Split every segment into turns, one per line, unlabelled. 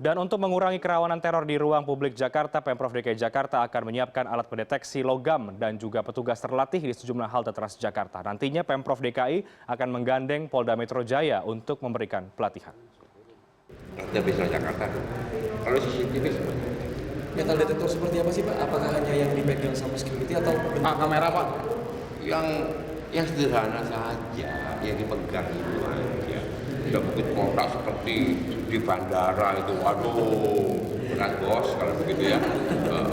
Dan untuk mengurangi kerawanan teror di ruang publik Jakarta, Pemprov DKI Jakarta akan menyiapkan alat pendeteksi logam dan juga petugas terlatih di sejumlah halte Transjakarta. Nantinya Pemprov DKI akan menggandeng Polda Metro Jaya untuk memberikan pelatihan.
Bisa Jakarta. Kalau CCTV seperti
metal detektor seperti apa sih Pak? Apakah hanya yang dipegang sama security atau
kamera Pak? Yang sederhana saja, yang dipegang itu aja. Tidak begitu kotak seperti di bandara itu, waduh, berat bos kalau begitu ya.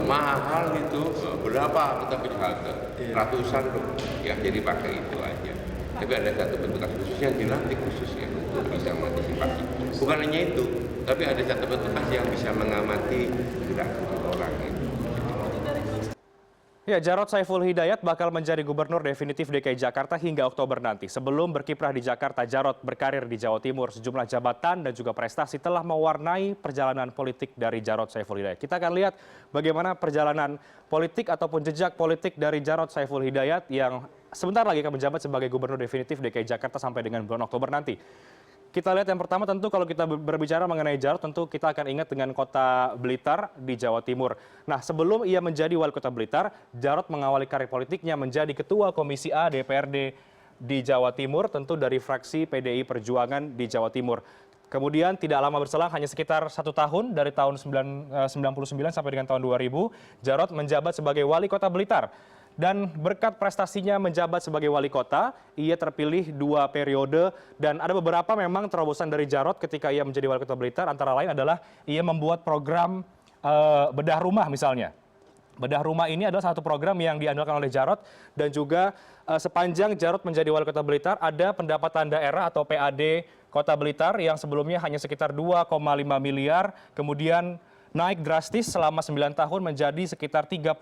Mahal itu, berapa kita pilih halte? Ratusan loh, ya jadi pakai itu aja. Tapi ada satu petugas khusus yang dilatih khususnya untuk bisa mengantisipasi. Bukan hanya itu, tapi ada satu petugas yang bisa mengamati gerak orang itu.
Ya, Jarod Saiful Hidayat bakal menjadi gubernur definitif DKI Jakarta hingga Oktober nanti. Sebelum berkiprah di Jakarta, Jarod berkarir di Jawa Timur. Sejumlah jabatan dan juga prestasi telah mewarnai perjalanan politik dari Jarod Saiful Hidayat. Kita akan lihat bagaimana perjalanan politik ataupun jejak politik dari Jarod Saiful Hidayat yang sebentar lagi akan menjabat sebagai gubernur definitif DKI Jakarta sampai dengan bulan Oktober nanti. Kita lihat yang pertama, tentu kalau kita berbicara mengenai Jarod, tentu kita akan ingat dengan kota Blitar di Jawa Timur. Nah, sebelum ia menjadi wali kota Blitar, Jarod mengawali karir politiknya menjadi ketua Komisi A DPRD di Jawa Timur, tentu dari fraksi PDI Perjuangan di Jawa Timur. Kemudian tidak lama berselang, hanya sekitar 1 tahun, dari tahun 1999 sampai dengan tahun 2000, Jarod menjabat sebagai wali kota Blitar. Dan berkat prestasinya menjabat sebagai wali kota, ia terpilih 2 periode dan ada beberapa memang terobosan dari Jarod ketika ia menjadi wali kota Blitar, antara lain adalah ia membuat program bedah rumah misalnya. Bedah rumah ini adalah satu program yang diandalkan oleh Jarod dan juga sepanjang Jarod menjadi wali kota Blitar ada pendapatan daerah atau PAD Kota Blitar yang sebelumnya hanya sekitar 2,5 miliar, kemudian naik drastis selama 9 tahun menjadi sekitar 39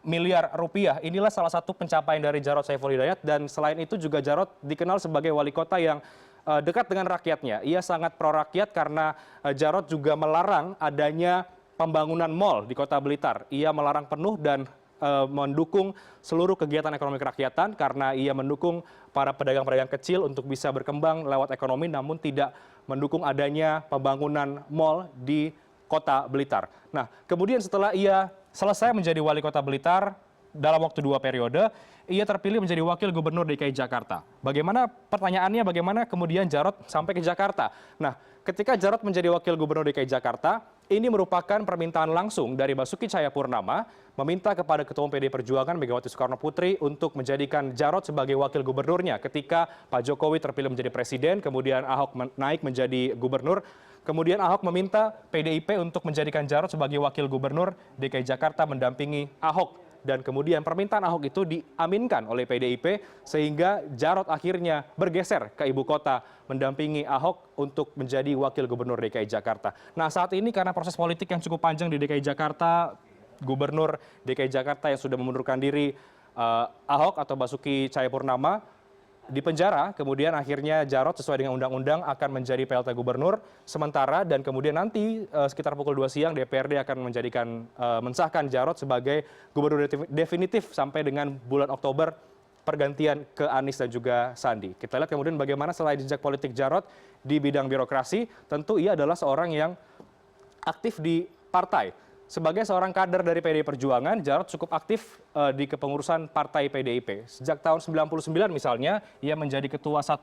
miliar rupiah. Inilah salah satu pencapaian dari Jarod Saiful Hidayat dan selain itu juga Jarod dikenal sebagai wali kota yang dekat dengan rakyatnya. Ia sangat pro rakyat karena Jarod juga melarang adanya pembangunan mal di kota Blitar. Ia melarang penuh dan mendukung seluruh kegiatan ekonomi kerakyatan karena ia mendukung para pedagang-pedagang kecil untuk bisa berkembang lewat ekonomi namun tidak mendukung adanya pembangunan mal di kota Blitar. Nah, kemudian setelah ia selesai menjadi wali kota Blitar dalam waktu 2 periode, ia terpilih menjadi wakil gubernur DKI Jakarta. Bagaimana pertanyaannya, bagaimana kemudian Jarod sampai ke Jakarta? Nah, ketika Jarod menjadi wakil gubernur DKI Jakarta, ini merupakan permintaan langsung dari Basuki Cahayapurnama meminta kepada Ketua Umum PDI Perjuangan Megawati Soekarno Putri untuk menjadikan Jarod sebagai wakil gubernurnya ketika Pak Jokowi terpilih menjadi presiden, kemudian Ahok naik menjadi gubernur. Kemudian Ahok meminta PDIP untuk menjadikan Jarod sebagai wakil gubernur DKI Jakarta mendampingi Ahok. Dan kemudian permintaan Ahok itu diaminkan oleh PDIP sehingga Jarod akhirnya bergeser ke ibu kota mendampingi Ahok untuk menjadi wakil gubernur DKI Jakarta. Nah, saat ini karena proses politik yang cukup panjang di DKI Jakarta, gubernur DKI Jakarta yang sudah mengundurkan diri Ahok atau Basuki Cahayapurnama di penjara, kemudian akhirnya Jarod sesuai dengan undang-undang akan menjadi PLT gubernur sementara dan kemudian nanti sekitar pukul 2 siang DPRD akan mensahkan Jarod sebagai gubernur definitif sampai dengan bulan Oktober pergantian ke Anies dan juga Sandi. Kita lihat kemudian bagaimana selain jejak politik Jarod di bidang birokrasi, tentu ia adalah seorang yang aktif di partai. Sebagai seorang kader dari PDI Perjuangan, Jarod cukup aktif di kepengurusan partai PDIP. Sejak tahun 99 misalnya, ia menjadi ketua 1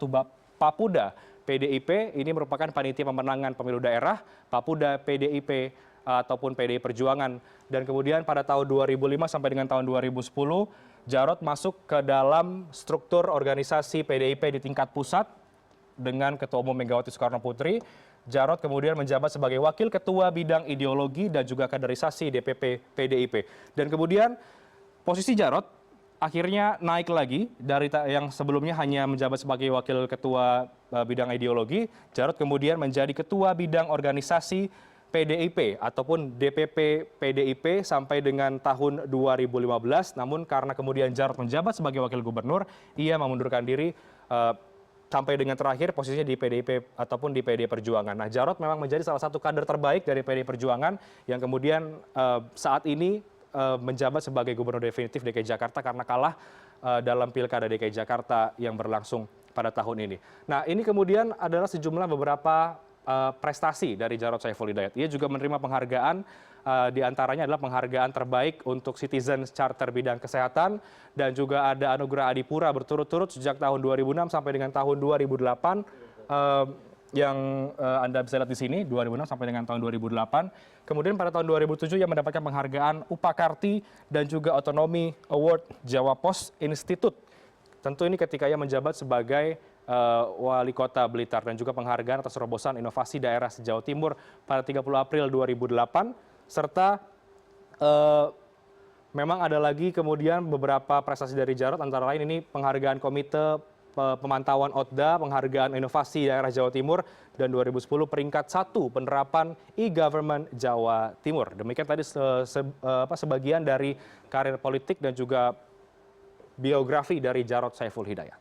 Papuda PDIP. Ini merupakan panitia pemenangan pemilu daerah Papuda PDIP ataupun PDI Perjuangan. Dan kemudian pada tahun 2005 sampai dengan tahun 2010, Jarod masuk ke dalam struktur organisasi PDIP di tingkat pusat dengan Ketua Umum Megawati Soekarno Putri. Jarod kemudian menjabat sebagai wakil ketua bidang ideologi dan juga kaderisasi DPP PDIP. Dan kemudian posisi Jarod akhirnya naik lagi dari yang sebelumnya hanya menjabat sebagai wakil ketua bidang ideologi. Jarod kemudian menjadi ketua bidang organisasi PDIP ataupun DPP PDIP sampai dengan tahun 2015. Namun karena kemudian Jarod menjabat sebagai wakil gubernur, ia mengundurkan diri sampai dengan terakhir posisinya di PDIP ataupun di PDI Perjuangan. Nah, Jarod memang menjadi salah satu kader terbaik dari PDI Perjuangan yang kemudian saat ini menjabat sebagai gubernur definitif DKI Jakarta karena kalah dalam pilkada DKI Jakarta yang berlangsung pada tahun ini. Nah, ini kemudian adalah sejumlah beberapa prestasi dari Jarod Saiful Hidayat. Ia juga menerima penghargaan, di antaranya adalah penghargaan terbaik untuk Citizen Charter bidang kesehatan, dan juga ada anugerah Adipura berturut-turut sejak tahun 2006 sampai dengan tahun 2008. Yang Anda bisa lihat di sini, 2006 sampai dengan tahun 2008. Kemudian pada tahun 2007 ia mendapatkan penghargaan Upakarti dan juga Otonomi Award Jawa Pos Institute. Tentu ini ketika ia menjabat sebagai Wali Kota Blitar, dan juga penghargaan atas terobosan inovasi daerah se-Jawa Timur pada 30 April 2008. Serta memang ada lagi kemudian beberapa prestasi dari Jarod, antara lain ini penghargaan Komite Pemantauan OTDA, penghargaan inovasi daerah Jawa Timur, dan 2010 peringkat 1 penerapan e-government Jawa Timur. Demikian tadi sebagian dari karir politik dan juga biografi dari Jarod Saiful Hidayat.